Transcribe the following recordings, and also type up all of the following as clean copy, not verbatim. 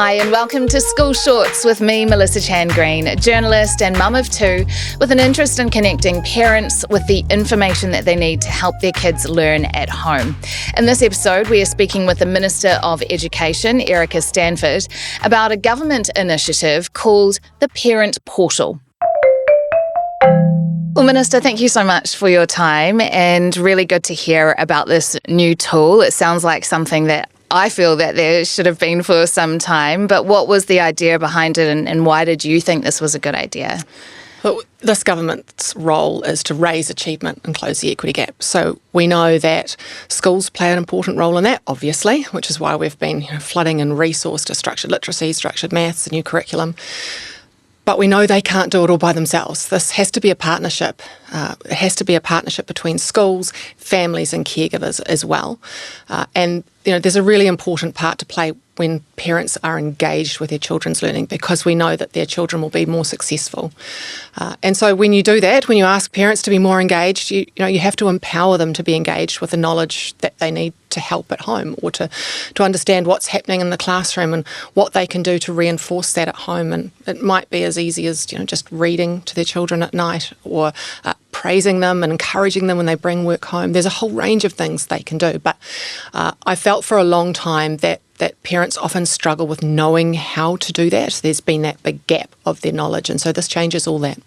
Hi and welcome to School Shorts with me, Melissa Chan-Green, journalist and mum of two with an interest in connecting parents with the information that they need to help their kids learn at home. In this episode, we are speaking with the Minister of Education, Stanford, about a government initiative called the Parental. Well, Minister, thank you so much for your time and really good to hear about this new tool. It sounds like something that I feel that there should have been for some time, but what was the idea behind it and why did you think this was a good idea? Well, this government's role is to raise achievement and close the equity gap. So we know that schools play an important role in that, obviously, which is why we've been flooding in resource to structured literacy, structured maths, the new curriculum. But we know they can't do it all by themselves. This has to be a partnership. It has to be a partnership between schools, families and caregivers as well. And there's a really important part to play when parents are engaged with their children's learning, because we know that their children will be more successful. And so when you do that, when you ask parents to be more engaged, you have to empower them to be engaged with the knowledge that they need to help at home, or to understand what's happening in the classroom and what they can do to reinforce that at home. And it might be as easy as just reading to their children at night, or praising them and encouraging them when they bring work home. There's a whole range of things they can do. But I felt for a long time that parents often struggle with knowing how to do that. There's been that big gap of their knowledge, and so this changes all that.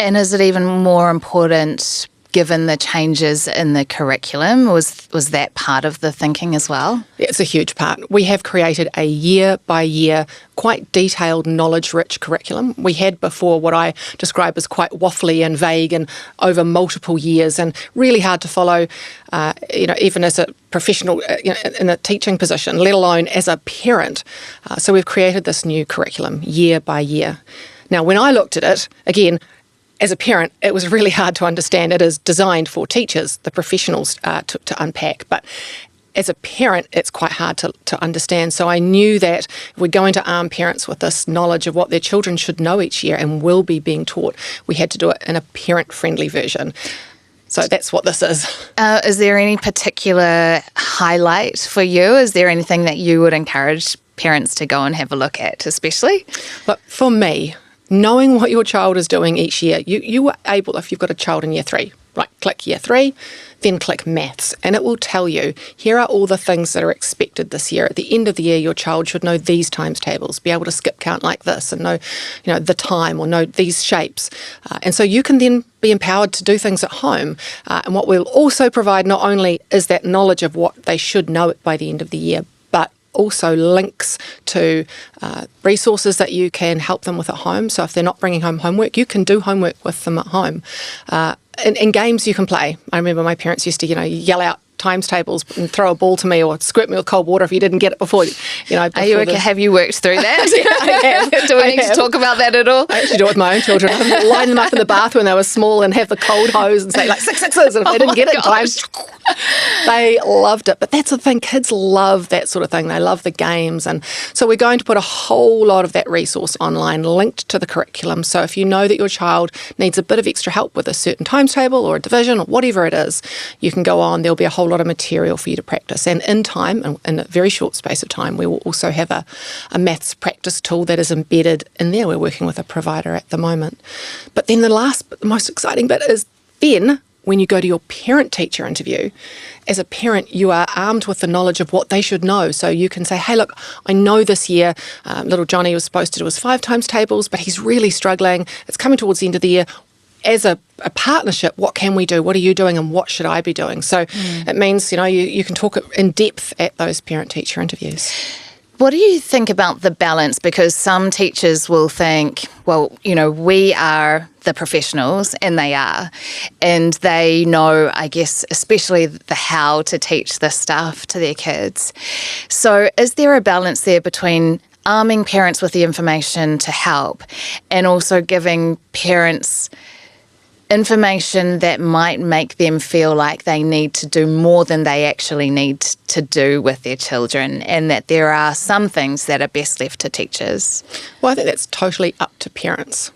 And is it even more important given the changes in the curriculum? Was that part of the thinking as well? It's a huge part. We have created a year-by-year, quite detailed, knowledge-rich curriculum. We had before what I describe as quite waffly and vague and over multiple years and really hard to follow, even as a professional in a teaching position, let alone as a parent. So we've created this new curriculum year by year. Now, when I looked at it, again, as a parent, it was really hard to understand. It is designed for teachers, the professionals, to unpack. But as a parent, it's quite hard to understand. So I knew that if we're going to arm parents with this knowledge of what their children should know each year and will be being taught, we had to do it in a parent-friendly version. So that's what this is. Is there any particular highlight for you? Is there anything that you would encourage parents to go and have a look at, especially? But for me, knowing what your child is doing each year, you are able, if you've got a child in year 3, right, click year 3, then click maths, and it will tell you, here are all the things that are expected this year. At the end of the year, your child should know these times tables, be able to skip count like this, and know, the time, or know these shapes. And so you can then be empowered to do things at home. And what we'll also provide not only is that knowledge of what they should know by the end of the year, but also links to resources that you can help them with at home. So if they're not bringing home homework, you can do homework with them at home. In games you can play. I remember my parents used to, yell out times tables and throw a ball to me or squirt me with cold water if you didn't get it before. Are you okay? Have you worked through that? Yeah, I have. Do we need to talk about that at all? I actually do it with my own children. I line them up in the bath when they were small and have the cold hose and say 6 6s, and if they didn't get it in time, they loved it. But that's the thing, kids love that sort of thing. They love the games. And so we're going to put a whole lot of that resource online linked to the curriculum. So if you know that your child needs a bit of extra help with a certain times table or a division or whatever it is, you can go on. There'll be a whole lot of material for you to practice. And in time, in a very short space of time, we will also have a maths practice tool that is embedded in there. We're working with a provider at the moment. But then the most exciting bit is then when you go to your parent-teacher interview, as a parent, you are armed with the knowledge of what they should know. So you can say, hey, look, I know this year little Johnny was supposed to do his 5 times tables, but he's really struggling. It's coming towards the end of the year. As a partnership, what can we do? What are you doing and what should I be doing? So it means, you can talk in depth at those parent-teacher interviews. What do you think about the balance? Because some teachers will think, well, we are the professionals, and they are. And they know, I guess, especially the how to teach this stuff to their kids. So is there a balance there between arming parents with the information to help and also giving parents information that might make them feel like they need to do more than they actually need to do with their children, and that there are some things that are best left to teachers? Well, I think that's totally up to parents.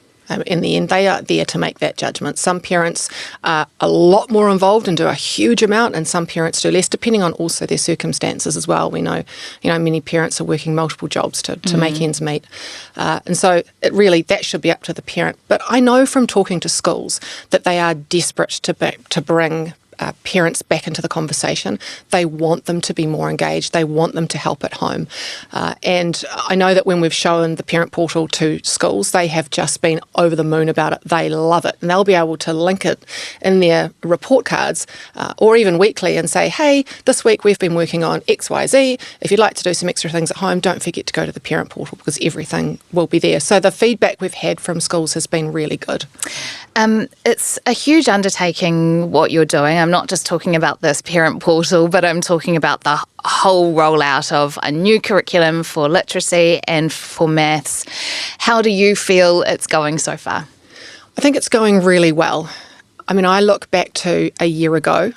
In the end, they are there to make that judgment. Some parents are a lot more involved and do a huge amount, and some parents do less, depending on also their circumstances as well. We know, many parents are working multiple jobs to make ends meet. And so it really, that should be up to the parent. But I know from talking to schools that they are desperate to bring parents back into the conversation. They want them to be more engaged. They want them to help at home. And I know that when we've shown the parent portal to schools, they have just been over the moon about it. They love it. And they'll be able to link it in their report cards or even weekly and say, hey, this week we've been working on X, Y, Z. If you'd like to do some extra things at home, don't forget to go to the parent portal because everything will be there. So the feedback we've had from schools has been really good. It's a huge undertaking what you're doing. I'm not just talking about this parent portal, but I'm talking about the whole rollout of a new curriculum for literacy and for maths. How do you feel it's going so far? I think it's going really well. I mean, I look back to a year ago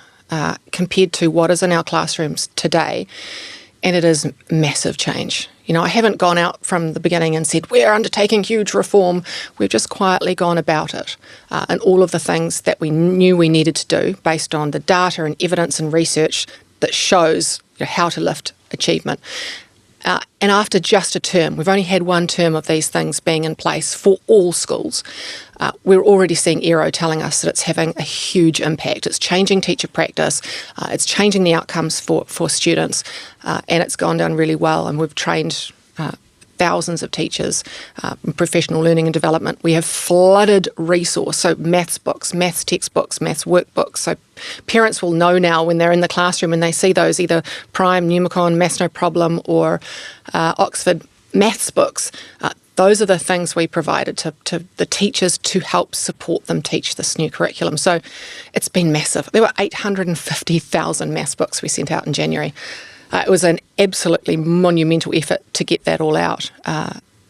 compared to what is in our classrooms today, and it is massive change. I haven't gone out from the beginning and said, we're undertaking huge reform. We've just quietly gone about it. And all of the things that we knew we needed to do based on the data and evidence and research that shows how to lift achievement. And after just a term, we've only had one term of these things being in place for all schools. We're already seeing Aero telling us that it's having a huge impact. It's changing teacher practice, it's changing the outcomes for students, and it's gone down really well. And we've trained thousands of teachers in professional learning and development. We have flooded resource, so maths books, maths textbooks, maths workbooks. So parents will know now when they're in the classroom and they see those, either Prime, Pneumacon, Maths No Problem, or Oxford maths books. Those are the things we provided to the teachers to help support them teach this new curriculum. So it's been massive. There were 850,000 maths books we sent out in January. It was an absolutely monumental effort to get that all out,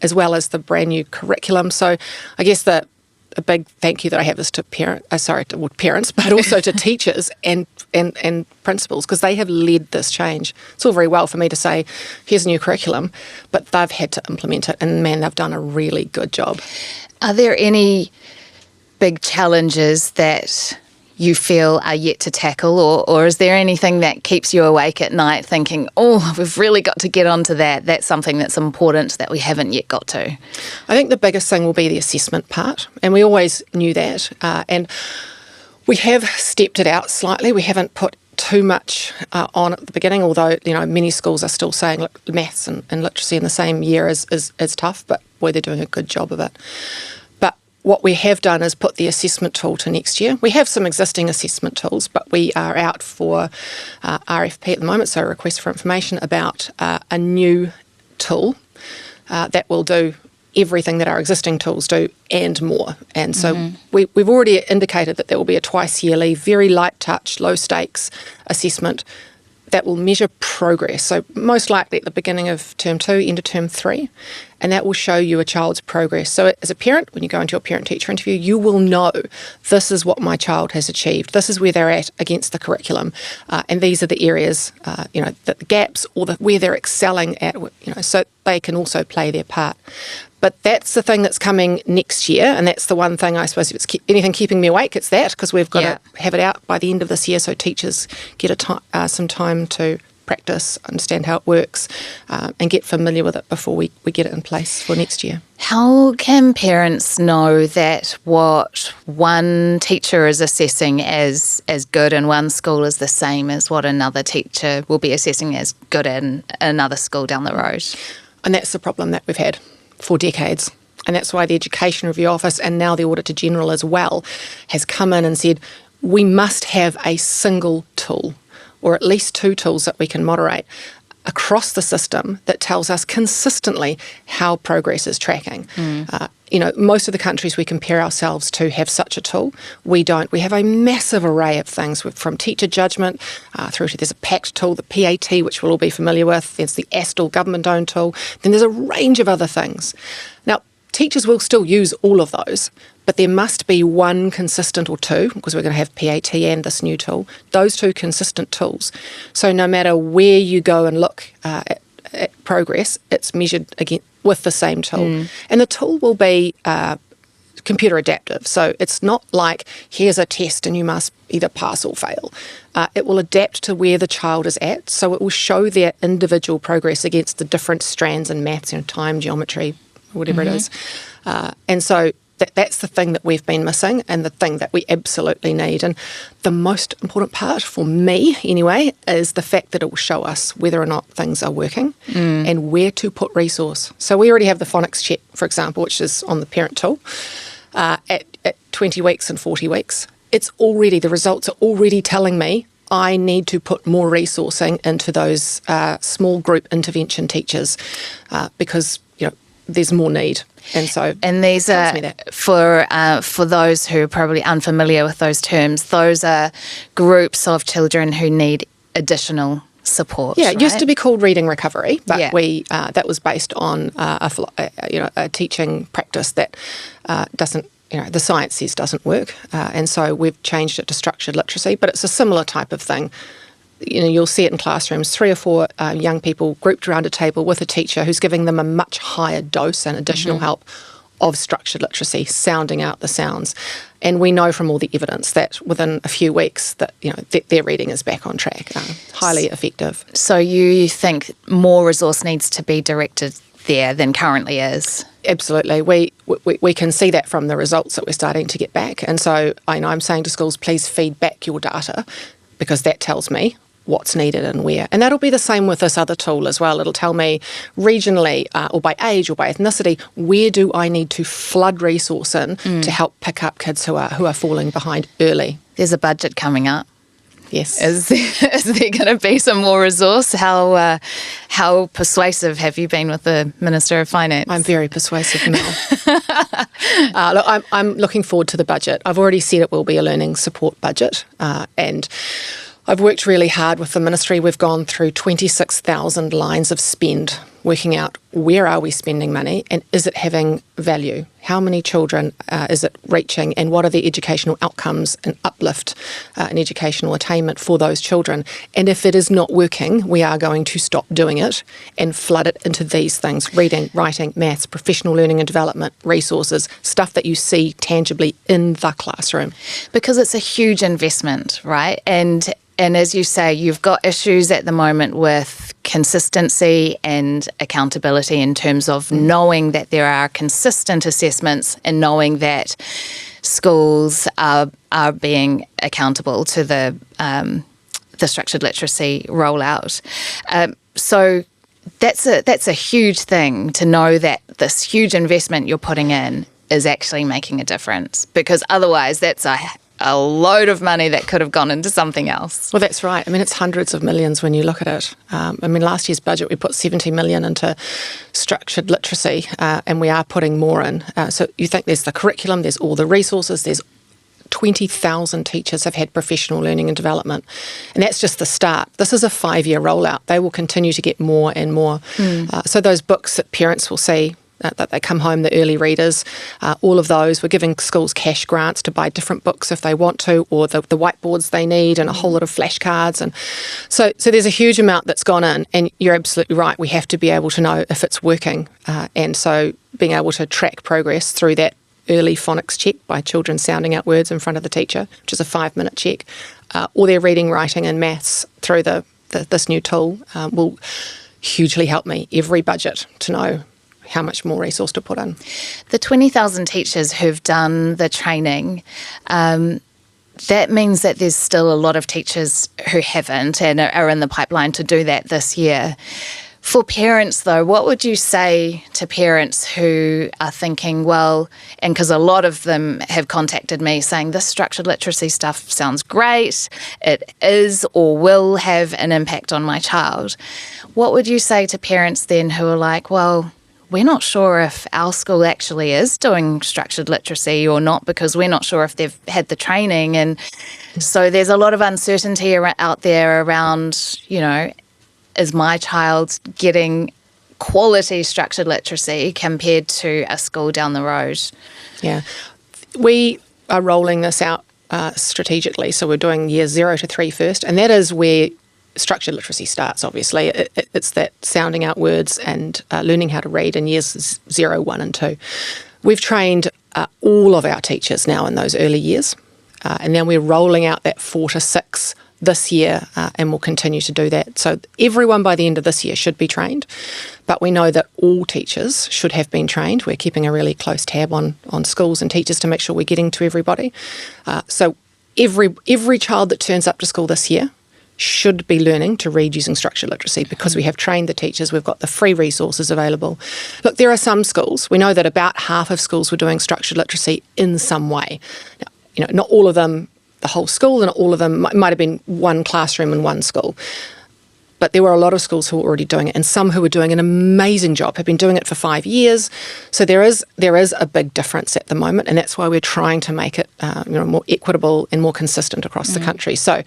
as well as the brand new curriculum. So I guess a big thank you that I have is to parents, but also to teachers and principals, because they have led this change. It's all very well for me to say, here's a new curriculum, but they've had to implement it, and man, they've done a really good job. Are there any big challenges that you feel are yet to tackle, or is there anything that keeps you awake at night thinking, oh, we've really got to get onto that, that's something that's important that we haven't yet got to? I think the biggest thing will be the assessment part, and we always knew that, and we have stepped it out slightly. We haven't put too much on at the beginning, although many schools are still saying, look, maths and literacy in the same year is tough, but boy, they're doing a good job of it. What we have done is put the assessment tool to next year. We have some existing assessment tools, but we are out for RFP at the moment, so a request for information about a new tool that will do everything that our existing tools do and more. And so we've already indicated that there will be a twice yearly, very light touch, low stakes assessment that will measure progress. So most likely at the beginning of term 2, end of term 3, and that will show you a child's progress. So as a parent, when you go into your parent-teacher interview, you will know this is what my child has achieved. This is where they're at against the curriculum, and these are the areas, the gaps or where they're excelling at. So they can also play their part. But that's the thing that's coming next year, and that's the one thing, I suppose, if it's anything keeping me awake, it's that, because we've got to have it out by the end of this year so teachers get some time to practice, understand how it works, and get familiar with it before we get it in place for next year. How can parents know that what one teacher is assessing as good in one school is the same as what another teacher will be assessing as good in another school down the road? And that's the problem that we've had for decades. And that's why the Education Review Office and now the Auditor General as well has come in and said we must have a single tool, or at least 2 tools that we can moderate across the system that tells us consistently how progress is tracking. Most of the countries we compare ourselves to have such a tool. We don't. We have a massive array of things, from teacher judgment through to there's a PACT tool, the PAT, which we'll all be familiar with. There's the ASTL government-owned tool. Then there's a range of other things. Now, teachers will still use all of those, but there must be one consistent, or 2, because we're going to have PAT and this new tool, those 2 consistent tools. So no matter where you go and look at progress, it's measured again with the same tool. And the tool will be computer adaptive. So it's not like, here's a test and you must either pass or fail. It will adapt to where the child is at. So it will show their individual progress against the different strands in maths, time, geometry, whatever it is. And so that's the thing that we've been missing, and the thing that we absolutely need. And the most important part for me, anyway, is the fact that it will show us whether or not things are working and where to put resource. So we already have the phonics check, for example, which is on the Parental at 20 weeks and 40 weeks. The results are already telling me I need to put more resourcing into those small group intervention teachers because there's more need. And these are, for those who are probably unfamiliar with those terms, those are groups of children who need additional support. Yeah, it right? used to be called reading recovery, but that was based on a teaching practice that doesn't, the science says doesn't work. And so we've changed it to structured literacy, but it's a similar type of thing. You'll see it in classrooms, 3 or 4 young people grouped around a table with a teacher who's giving them a much higher dose and additional help of structured literacy, sounding out the sounds. And we know from all the evidence that within a few weeks that their reading is back on track, highly effective. So you think more resource needs to be directed there than currently is? Absolutely. We can see that from the results that we're starting to get back. And so I'm saying to schools, please feed back your data, because that tells me what's needed and where. And that'll be the same with this other tool as well. It'll tell me regionally or by age or by ethnicity, where do I need to flood resource in to help pick up kids who are falling behind early. There's a budget coming up. Yes. Is there going to be some more resource? How persuasive have you been with the Minister of Finance? I'm very persuasive, Mel. Look, I'm looking forward to the budget. I've already said it will be a learning support budget, and I've worked really hard with the ministry. We've gone through 26,000 lines of spend, working out where are we spending money and is it having value? How many children is it reaching, and what are the educational outcomes and uplift and educational attainment for those children? And if it is not working, we are going to stop doing it and flood it into these things: reading, writing, maths, professional learning and development, resources, stuff that you see tangibly in the classroom. Because it's a huge investment, right? And as you say, you've got issues at the moment with consistency and accountability in terms of knowing that there are consistent assessments and knowing that schools are being accountable to the structured literacy rollout. So that's a huge thing to know that this huge investment you're putting in is actually making a difference, because otherwise that's a load of money that could have gone into something else. Well, that's right. I mean, it's hundreds of millions when you look at it. Last year's budget, we put 70 million into structured literacy, and we are putting more in. So you think there's the curriculum, there's all the resources, there's 20,000 teachers have had professional learning and development. And that's just the start. This is a 5-year rollout. They will continue to get more and more. So those books that parents will see, that they come home, the early readers, all of those. We're giving schools cash grants to buy different books if they want to, or the whiteboards they need, and a whole lot of flashcards. And so there's a huge amount that's gone in, and you're absolutely right. We have to be able to know if it's working. And so being able to track progress through that early phonics check by children sounding out words in front of the teacher, which is a 5-minute check, or their reading, writing and maths through this new tool will hugely help me every budget to know how much more resource to put in. The 20,000 teachers who've done the training, that means that there's still a lot of teachers who haven't and are in the pipeline to do that this year. For parents, though, what would you say to parents who are thinking, well, and because a lot of them have contacted me saying this structured literacy stuff sounds great, it is or will have an impact on my child. What would you say to parents then who are like, well, we're not sure if our school actually is doing structured literacy or not, because we're not sure if they've had the training. And so there's a lot of uncertainty out there around, is my child getting quality structured literacy compared to a school down the road? Yeah. We are rolling this out strategically. So we're doing years 0 to 3 first, and that is where structured literacy starts, obviously. It's that sounding out words and learning how to read in years 0, 1 and 2. We've trained all of our teachers now in those early years. And then we're rolling out that 4 to 6 this year, and we'll continue to do that. So everyone by the end of this year should be trained, but we know that all teachers should have been trained. We're keeping a really close tab on schools and teachers to make sure we're getting to everybody. So every child that turns up to school this year should be learning to read using structured literacy, because we have trained the teachers, we've got the free resources available. Look, there are some schools, we know that about half of schools were doing structured literacy in some way. Now, not all of them, the whole school, and all of them might have been one classroom in one school. But there were a lot of schools who were already doing it, and some who were doing an amazing job, have been doing it for 5 years. So there is a big difference at the moment, and that's why we're trying to make it more equitable and more consistent across the country. So,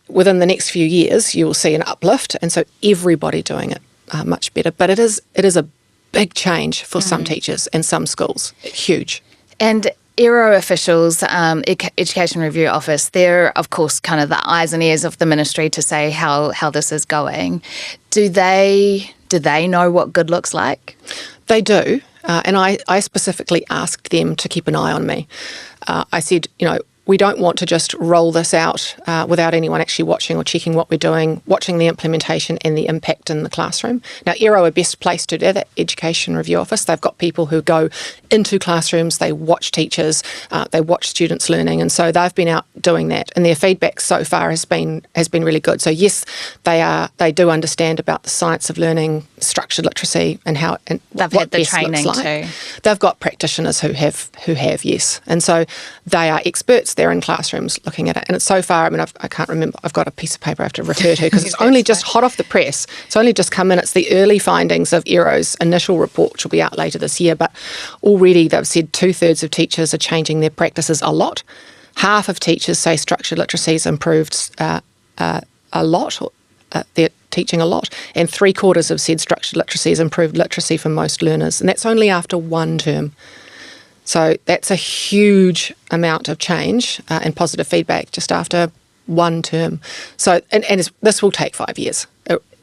within the next few years, you will see an uplift, and so everybody doing it much better. But it is a big change for some teachers and some schools. Huge. And ERO officials, Education Review Office, they're, of course, kind of the eyes and ears of the ministry to say how this is going. Do they know what good looks like? They do, and I specifically asked them to keep an eye on me. I said, we don't want to just roll this out without anyone actually watching or checking what we're doing, watching the implementation and the impact in the classroom. Now, ERO are best placed to do that, Education Review Office. They've got people who go into classrooms, they watch teachers, they watch students learning, and so they've been out doing that. And their feedback so far has been really good. So yes, they do understand about the science of learning, structured literacy, and how and they've what had the best training looks like. too. They've got practitioners who have yes, and so they are experts. They're in classrooms looking at it, and it's so far. I can't remember. I've got a piece of paper I have to refer to because it's only just hot off the press. It's only just come in. It's the early findings of ERO's initial report, which will be out later this year. But already they've said 2/3 of teachers are changing their practices a lot. Half of teachers say structured literacy has improved a lot. They're teaching a lot, and 3/4 have said structured literacy has improved literacy for most learners, and that's only after one term. So that's a huge amount of change and positive feedback just after one term. So, and this will take 5 years.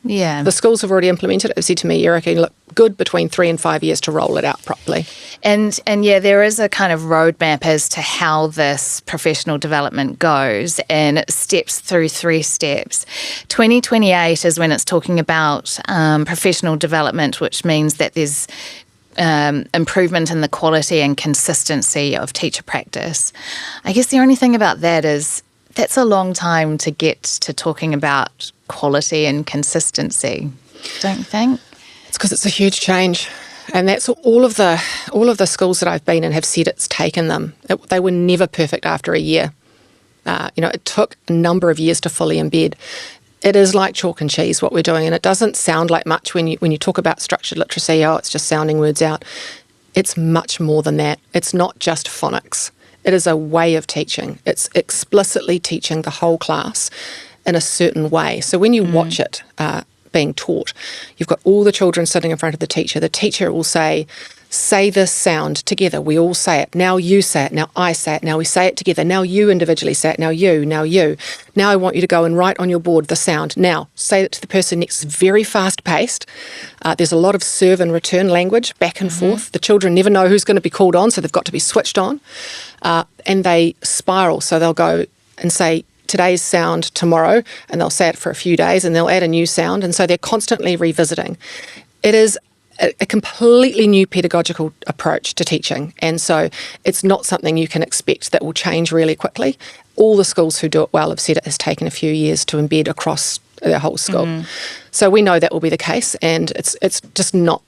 Yeah. The schools have already implemented it. Have said to me, Erica, look, good between 3 and 5 years to roll it out properly. And yeah, there is a kind of roadmap as to how this professional development goes, and it steps through 3 steps. 2028 is when it's talking about professional development, which means that there's improvement in the quality and consistency of teacher practice. I guess the only thing about that is that's a long time to get to talking about quality and consistency, don't you think? It's because it's a huge change, and that's all of the schools that I've been in have said it's taken them. They were never perfect after a year. It took a number of years to fully embed. It is like chalk and cheese what we're doing, and it doesn't sound like much when you talk about structured literacy. Oh, it's just sounding words out. It's much more than that. It's not just phonics. It is a way of teaching. It's explicitly teaching the whole class in a certain way. So when you watch it being taught, you've got all the children sitting in front of the teacher. The teacher will say this sound together. We all say it. Now you say it. Now I say it. Now we say it together. Now you individually say it. Now you. Now you. Now I want you to go and write on your board the sound. Now say it to the person next. It's very fast-paced. There's a lot of serve and return language back and forth. The children never know who's going to be called on, so they've got to be switched on. And they spiral. So they'll go and say today's sound tomorrow, and they'll say it for a few days, and they'll add a new sound. And so they're constantly revisiting. It is a completely new pedagogical approach to teaching, and so it's not something you can expect that will change really quickly. All the schools who do it well have said it has taken a few years to embed across their whole school. So we know that will be the case, and it's just not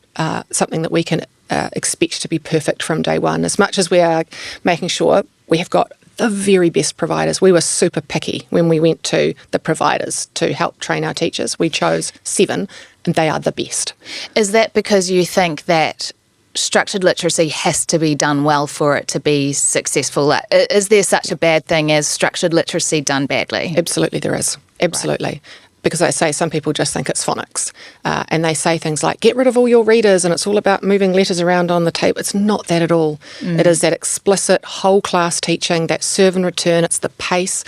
something that we can expect to be perfect from day one, as much as we are making sure we have got the very best providers. We were super picky when we went to the providers to help train our teachers. We chose 7, and they are the best. Is that because you think that structured literacy has to be done well for it to be successful? Is there such a bad thing as structured literacy done badly? Absolutely there is. Absolutely. Right. Because I say some people just think it's phonics, and they say things like, get rid of all your readers and it's all about moving letters around on the tape. It's not that at all. It is that explicit whole class teaching, that serve and return, it's the pace.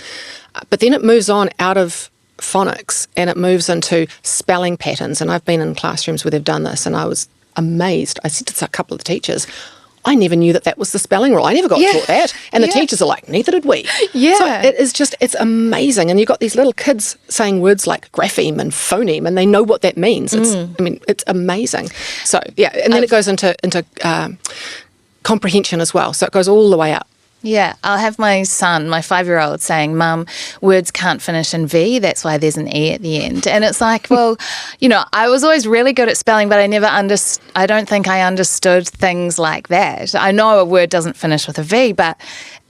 But then it moves on out of phonics and it moves into spelling patterns. And I've been in classrooms where they've done this, and I was amazed. I said to a couple of the teachers, I never knew that was the spelling rule. I never got taught that. And the teachers are like, neither did we. Yeah. So it's amazing. And you've got these little kids saying words like grapheme and phoneme, and they know what that means. It's amazing. So, yeah, and then it goes into comprehension as well. So it goes all the way up. Yeah, I'll have my son, my 5-year-old, saying, Mum, words can't finish in V, that's why there's an E at the end. And it's like, well, I was always really good at spelling, but I don't think I understood things like that. I know a word doesn't finish with a V, but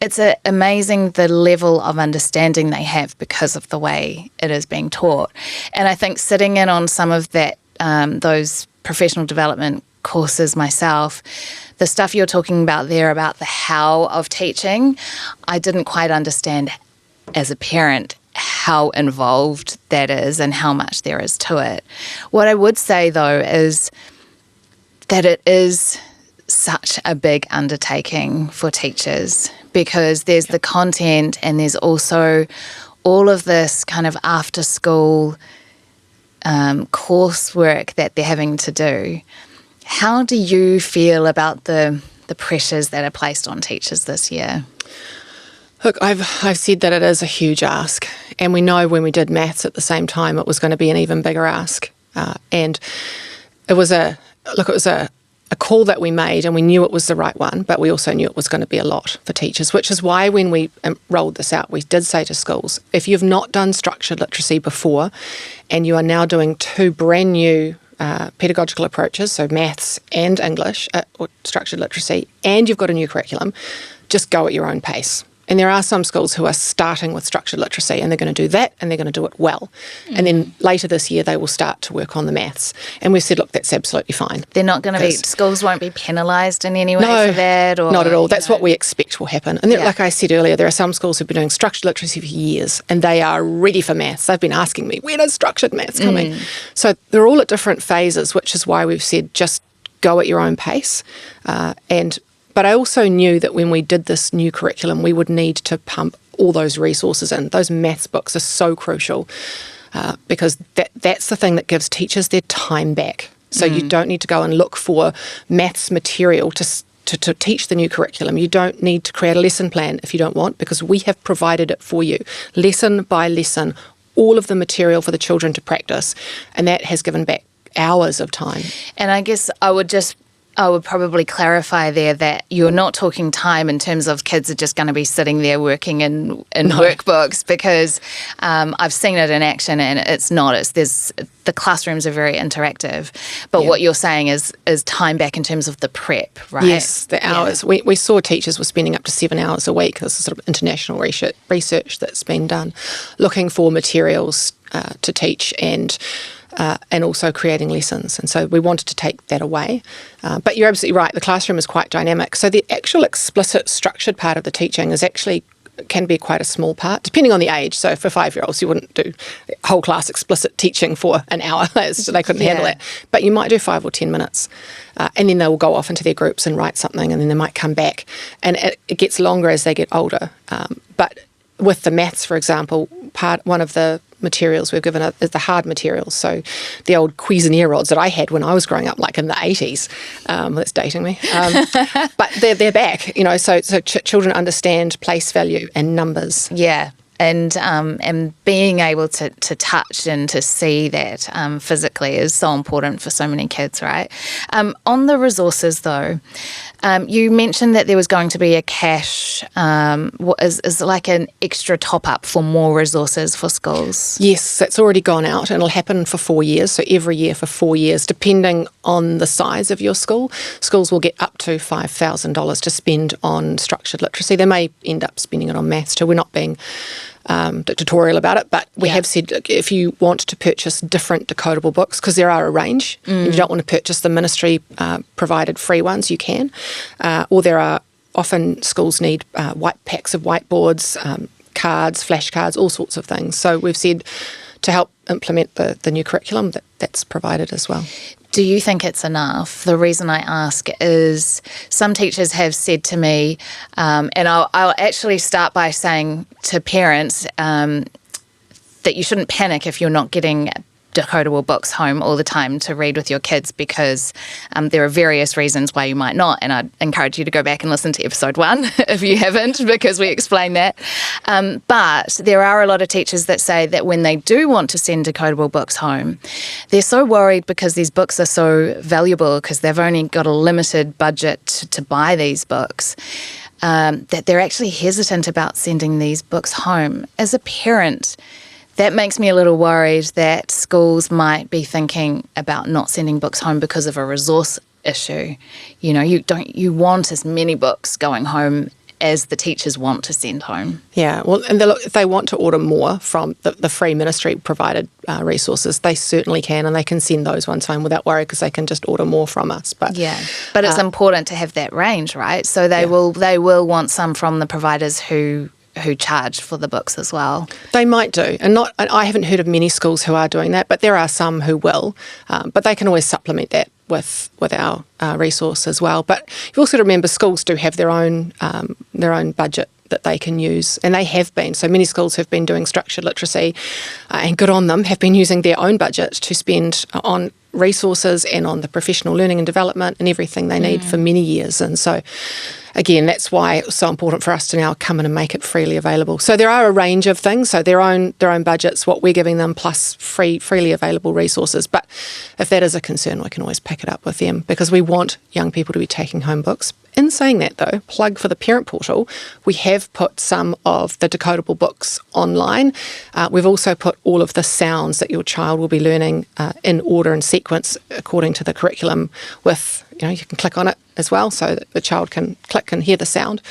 it's amazing the level of understanding they have because of the way it is being taught. And I think sitting in on some of that, those professional development courses myself, the stuff you're talking about there about the how of teaching, I didn't quite understand as a parent how involved that is and how much there is to it. What I would say, though, is that it is such a big undertaking for teachers because there's the content and there's also all of this kind of after-school coursework that they're having to do. How do you feel about the pressures that are placed on teachers this year? Look, I've said that it is a huge ask, and we know when we did maths at the same time it was going to be an even bigger ask. And it was a call that we made, and we knew it was the right one, but we also knew it was going to be a lot for teachers, which is why when we rolled this out, we did say to schools, if you've not done structured literacy before and you are now doing 2 brand new pedagogical approaches, so maths and English, or structured literacy, and you've got a new curriculum, just go at your own pace. And there are some schools who are starting with structured literacy and they're going to do that and they're going to do it well. And then later this year they will start to work on the maths. And we've said, look, that's absolutely fine. They're not going to be, schools won't be penalised in any way for that? Or, not at all. That's what we expect will happen. And like I said earlier, there are some schools who've been doing structured literacy for years and they are ready for maths. They've been asking me, when is structured maths coming? So they're all at different phases, which is why we've said just go at your own pace. But I also knew that when we did this new curriculum, we would need to pump all those resources in. Those maths books are so crucial because that's the thing that gives teachers their time back. So you don't need to go and look for maths material to teach the new curriculum. You don't need to create a lesson plan if you don't want, because we have provided it for you, lesson by lesson, all of the material for the children to practice, and that has given back hours of time. And I guess I would probably clarify there that you're not talking time in terms of kids are just going to be sitting there working in workbooks, because I've seen it in action and it's not. The classrooms are very interactive. But what you're saying is time back in terms of the prep, right? Yes, the hours. Yeah. We saw teachers were spending up to 7 hours a week. This is sort of international research that's been done, looking for materials to teach and also creating lessons. And so we wanted to take that away. But you're absolutely right, the classroom is quite dynamic. So the actual explicit structured part of the teaching can be quite a small part, depending on the age. So for 5-year-olds, you wouldn't do whole class explicit teaching for an hour, so they couldn't handle it. But you might do 5 or 10 minutes. And then they will go off into their groups and write something, and then they might come back. And it gets longer as they get older. But with the maths, for example, one of the materials we've given is the hard materials. So the old Cuisenaire rods that I had when I was growing up, like in the 80s. That's dating me. But they're back, so children understand place value and numbers. Yeah. And being able to touch and to see that physically is so important for so many kids, right? On the resources, though, you mentioned that there was going to be a cash, is like an extra top-up for more resources for schools? Yes, that's already gone out, and it'll happen for 4 years, so every year for 4 years, depending on the size of your school. Schools will get up to $5,000 to spend on structured literacy. They may end up spending it on maths too. We're not being dictatorial about it, but we have said if you want to purchase different decodable books, because there are a range, and you don't want to purchase the ministry provided free ones, you can. Or there are often schools need white packs of whiteboards, cards, flashcards, all sorts of things. So we've said to help implement the new curriculum that's provided as well. Do you think it's enough? The reason I ask is some teachers have said to me, and I'll actually start by saying to parents that you shouldn't panic if you're not getting decodable books home all the time to read with your kids, because there are various reasons why you might not. And I'd encourage you to go back and listen to episode 1 if you haven't, because we explain that. But there are a lot of teachers that say that when they do want to send decodable books home, they're so worried because these books are so valuable, because they've only got a limited budget to buy these books, that they're actually hesitant about sending these books home. As a parent, that makes me a little worried that schools might be thinking about not sending books home because of a resource issue. You know, you want as many books going home as the teachers want to send home. Yeah, well, and if they want to order more from the free ministry-provided resources, they certainly can, and they can send those ones home without worry, because they can just order more from us. But it's important to have that range, right? So they will want some from the providers who charge for the books as well. They might do, and I haven't heard of many schools who are doing that, but there are some who will. But they can always supplement that with our resource as well. But you also remember schools do have their own budget that they can use, and they have been. So many schools have been doing structured literacy, and good on them, have been using their own budget to spend on resources and on the professional learning and development and everything they need for many years. And so, again, that's why it's so important for us to now come in and make it freely available. So there are a range of things. So their own budgets, what we're giving them, plus freely available resources. But if that is a concern, we can always pick it up with them, because we want young people to be taking home books. In saying that, though, plug for the Parent Portal, we have put some of the decodable books online. We've also put all of the sounds that your child will be learning in order and sequence according to the curriculum with, you can click on it as well, so that the child can click and hear the sound.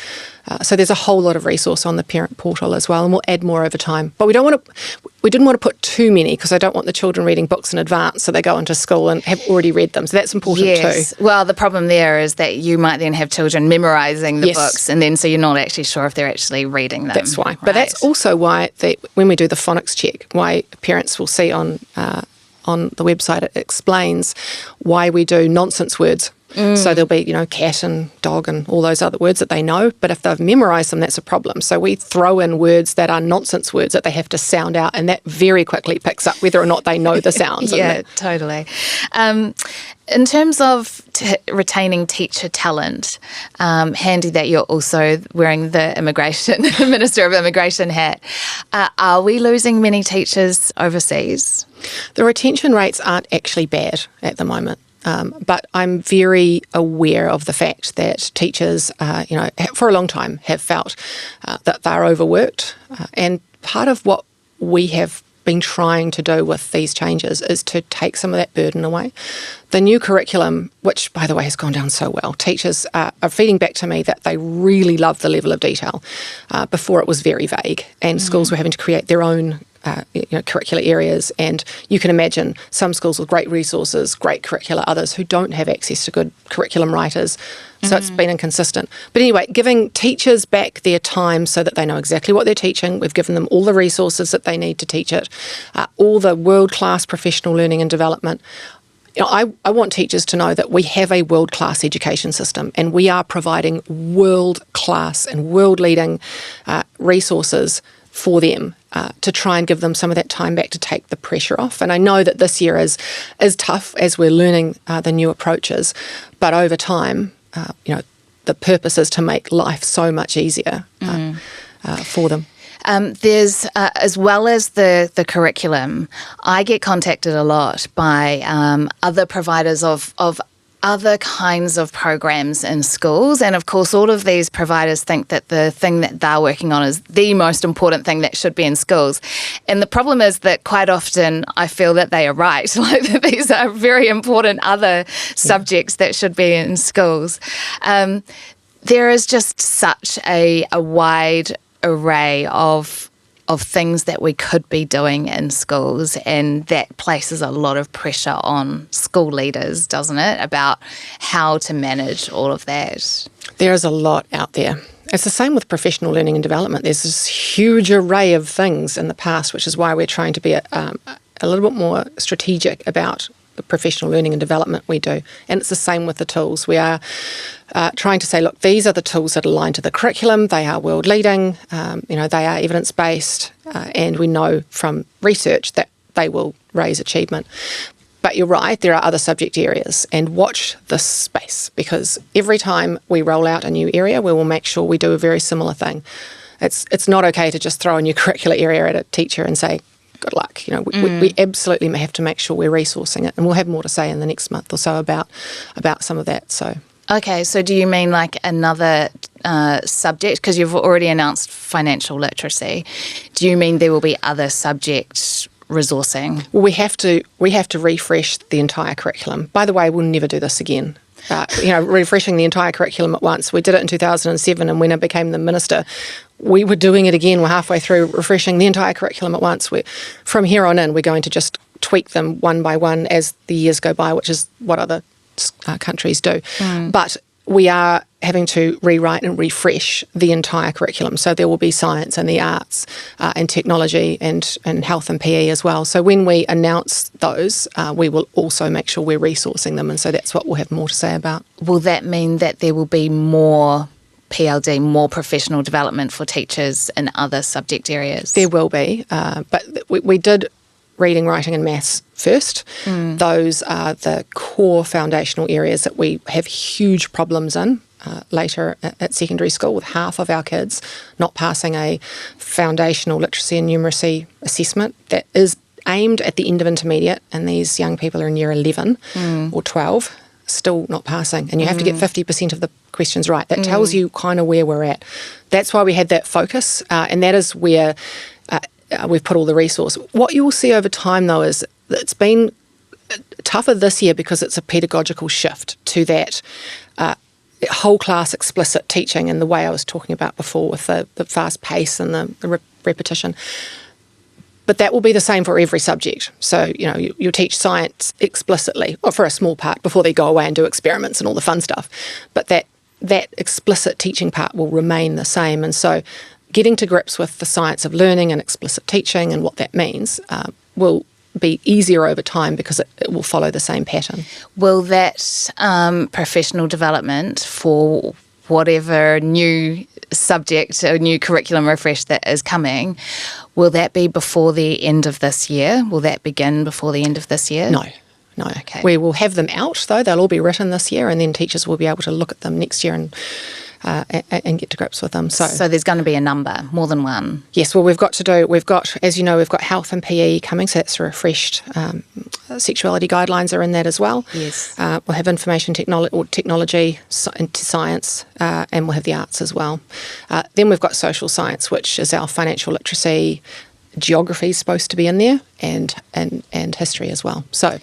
So there's a whole lot of resource on the Parent Portal as well, and we'll add more over time. But we didn't want to put too many, because I don't want the children reading books in advance so they go into school and have already read them. So that's important too. Well, the problem there is that you might then have children memorising the books, and then so you're not actually sure if they're actually reading them. That's why. Right. But that's also why when we do the phonics check, why parents will see on the website, it explains why we do nonsense words. So there'll be, cat and dog and all those other words that they know. But if they've memorised them, that's a problem. So we throw in words that are nonsense words that they have to sound out, and that very quickly picks up whether or not they know the sounds. Yeah, totally. In terms of retaining teacher talent, handy that you're also wearing the Minister of Immigration hat. Are we losing many teachers overseas? The retention rates aren't actually bad at the moment. But I'm very aware of the fact that teachers, for a long time have felt that they're overworked. And part of what we have been trying to do with these changes is to take some of that burden away. The new curriculum, which, by the way, has gone down so well, teachers are feeding back to me that they really love the level of detail. Before, it was very vague, and schools were having to create their own curricular areas, and you can imagine some schools with great resources, great curricula, others who don't have access to good curriculum writers. So it's been inconsistent. But anyway, giving teachers back their time so that they know exactly what they're teaching. We've given them all the resources that they need to teach it, all the world-class professional learning and development. I want teachers to know that we have a world-class education system, and we are providing world-class and world-leading resources for them to try and give them some of that time back to take the pressure off. And I know that this year is tough as we're learning the new approaches, but over time, the purpose is to make life so much easier for them. There's, as well as the curriculum, I get contacted a lot by other providers of other kinds of programs in schools. And of course, all of these providers think that the thing that they're working on is the most important thing that should be in schools. And the problem is that quite often I feel that they are right. Like, these are very important other subjects that should be in schools. There is just such a wide array of things that we could be doing in schools, and that places a lot of pressure on school leaders, doesn't it, about how to manage all of that? There is a lot out there. It's the same with professional learning and development. There's this huge array of things in the past, which is why we're trying to be a little bit more strategic about the professional learning and development we do. And it's the same with the tools. We are trying to say, look, these are the tools that align to the curriculum. They are world leading, they are evidence-based, and we know from research that they will raise achievement. But you're right, there are other subject areas, and watch this space, because every time we roll out a new area, we will make sure we do a very similar thing. It's not okay to just throw a new curricular area at a teacher and say, good luck. We absolutely have to make sure we're resourcing it, and we'll have more to say in the next month or so about some of that. So. Okay, so do you mean like another subject? Because you've already announced financial literacy. Do you mean there will be other subject resourcing? Well, we have to refresh the entire curriculum. By the way, we'll never do this again. Refreshing the entire curriculum at once. We did it in 2007, and when I became the minister, we were doing it again. We're halfway through refreshing the entire curriculum at once. From here on in, we're going to just tweak them one by one as the years go by, which is what other countries do. But we are having to rewrite and refresh the entire curriculum. So there will be science and the arts and technology and health and PE as well. So when we announce those, we will also make sure we're resourcing them. And so that's what we'll have more to say about. Will that mean that there will be more PLD, more professional development for teachers in other subject areas? There will be. But we did reading, writing and maths first. Those are the core foundational areas that we have huge problems in later at secondary school, with half of our kids not passing a foundational literacy and numeracy assessment that is aimed at the end of intermediate, and these young people are in year 11 or 12, still not passing. And you have to get 50% of the questions right. That tells you kind of where we're at. That's why we had that focus, and that is where we've put all the resource. What you will see over time, though, is that it's been tougher this year because it's a pedagogical shift to that whole class explicit teaching, and the way I was talking about before with the fast pace and the repetition. But that will be the same for every subject. So, you'll teach science explicitly, or for a small part, before they go away and do experiments and all the fun stuff. But that explicit teaching part will remain the same. And so getting to grips with the science of learning and explicit teaching and what that means will be easier over time, because it will follow the same pattern. Will that professional development for whatever new subject or new curriculum refresh that is coming, will that be before the end of this year? Will that begin before the end of this year? No. Okay. We will have them out, though. They'll all be written this year, and then teachers will be able to look at them next year and get to grips with them. So there's going to be a number, more than one. Yes, well, we've got, as you know, we've got health and PE coming, so that's refreshed. Sexuality guidelines are in that as well. Yes. We'll have information technology, science, and we'll have the arts as well. Then we've got social science, which is our financial literacy. Geography is supposed to be in there, and history as well. So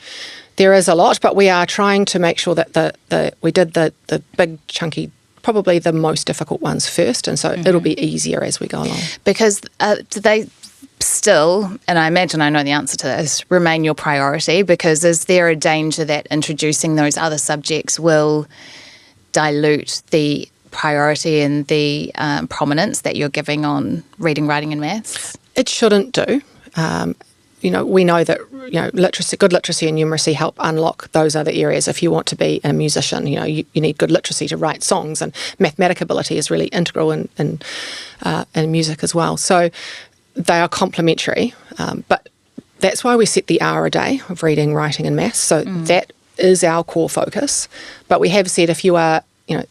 there is a lot, but we are trying to make sure that we did the big chunky, probably the most difficult ones first, and so it'll be easier as we go along. Because do they still, and I imagine I know the answer to this, remain your priority? Because is there a danger that introducing those other subjects will dilute the priority and the prominence that you're giving on reading, writing and maths? It shouldn't do. We know that good literacy and numeracy help unlock those other areas. If you want to be a musician, you need good literacy to write songs, and mathematic ability is really integral in music as well. So they are complementary, but that's why we set the hour a day of reading, writing and maths. So that is our core focus. But we have said if you are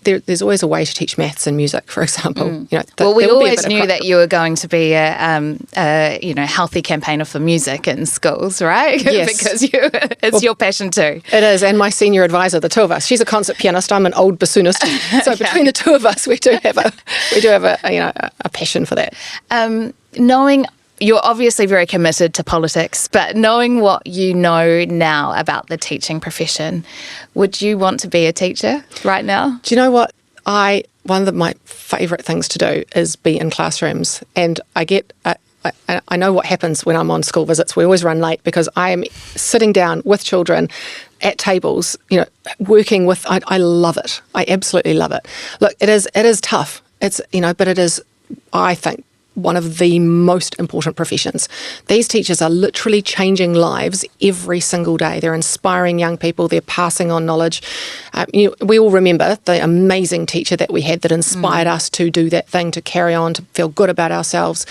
there's always a way to teach maths and music, for example. We always knew that you were going to be a healthy campaigner for music in schools, right? Yes. Because it's your passion too. It is, and my senior advisor, the two of us, she's a concert pianist, I'm an old bassoonist. So Okay. Between the two of us, we do have a passion for that. Knowing you're obviously very committed to politics, but knowing what you know now about the teaching profession, would you want to be a teacher right now? Do you know what? One of my favourite things to do is be in classrooms, and I know what happens when I'm on school visits. We always run late because I am sitting down with children at tables, working with. I love it. I absolutely love it. Look, it is tough. But it is, I think, one of the most important professions. These teachers are literally changing lives every single day. They're inspiring young people. They're passing on knowledge. We all remember the amazing teacher that we had that inspired us to do that thing, to carry on, to feel good about ourselves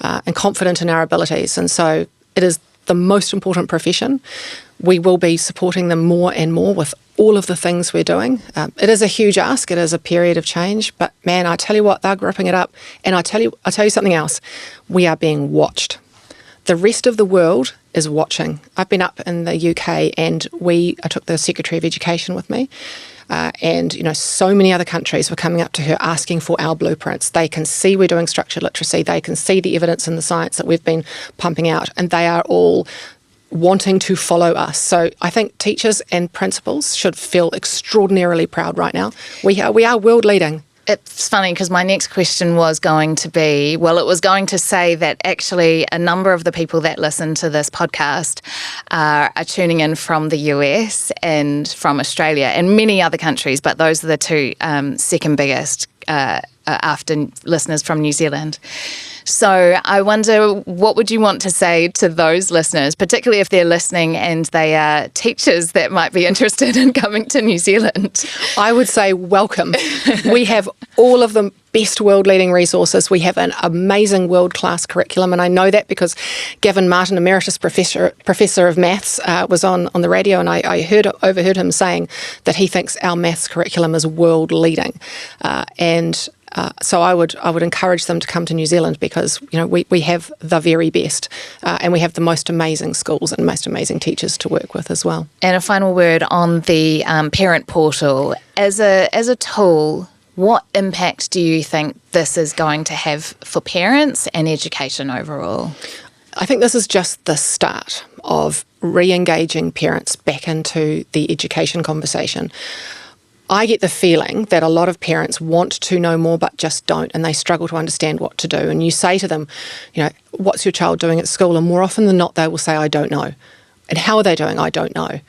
and confident in our abilities. And so it is the most important profession. We will be supporting them more and more with all of the things we're doing. It is a huge ask. It is a period of change. But man, I tell you what, they're gripping it up. And I'll tell you something else. We are being watched. The rest of the world is watching. I've been up in the UK and I took the Secretary of Education with me. And so many other countries were coming up to her asking for our blueprints. They can see we're doing structured literacy. They can see the evidence in the science that we've been pumping out. And they are all wanting to follow us. So I think teachers and principals should feel extraordinarily proud right now. We are world leading. It's funny because my next question was going to be, well, it was going to say that actually a number of the people that listen to this podcast are tuning in from the US and from Australia and many other countries, but those are the two second biggest after listeners from New Zealand. So I wonder, what would you want to say to those listeners, particularly if they're listening and they are teachers that might be interested in coming to New Zealand? I would say welcome. We have all of the best world-leading resources. We have an amazing world-class curriculum, and I know that because Gavin Martin, Emeritus Professor of Maths, was on the radio, and I overheard him saying that he thinks our maths curriculum is world-leading. So I would encourage them to come to New Zealand because we have the very best, and we have the most amazing schools and most amazing teachers to work with as well. And a final word on the parent portal as a tool. What impact do you think this is going to have for parents and education overall? I think this is just the start of re-engaging parents back into the education conversation. I get the feeling that a lot of parents want to know more but just don't, and they struggle to understand what to do. And you say to them, what's your child doing at school? And more often than not, they will say, I don't know. And how are they doing? I don't know.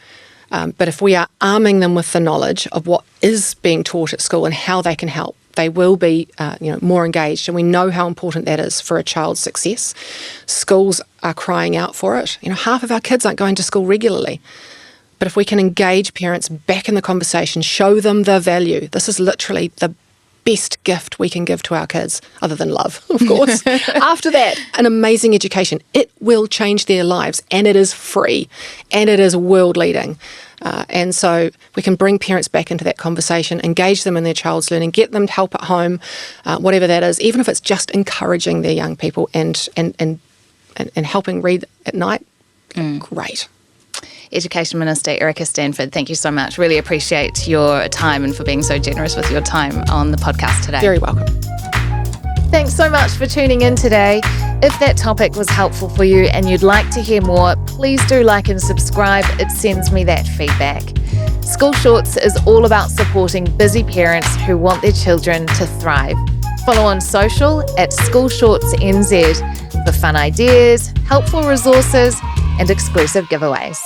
But if we are arming them with the knowledge of what is being taught at school and how they can help, they will be more engaged, and we know how important that is for a child's success. Schools are crying out for it. Half of our kids aren't going to school regularly. But if we can engage parents back in the conversation, show them the value, this is literally the best gift we can give to our kids, other than love, of course. After that, an amazing education. It will change their lives, and it is free, and it is world leading. And so we can bring parents back into that conversation, engage them in their child's learning, get them to help at home, whatever that is, even if it's just encouraging their young people and helping read at night. Great. Education Minister Erica Stanford, thank you so much. Really appreciate your time and for being so generous with your time on the podcast today. Very welcome. Thanks so much for tuning in today. If that topic was helpful for you and you'd like to hear more, please do like and subscribe. It sends me that feedback. School Shorts is all about supporting busy parents who want their children to thrive. Follow on social at School Shorts NZ for fun ideas, helpful resources, and exclusive giveaways.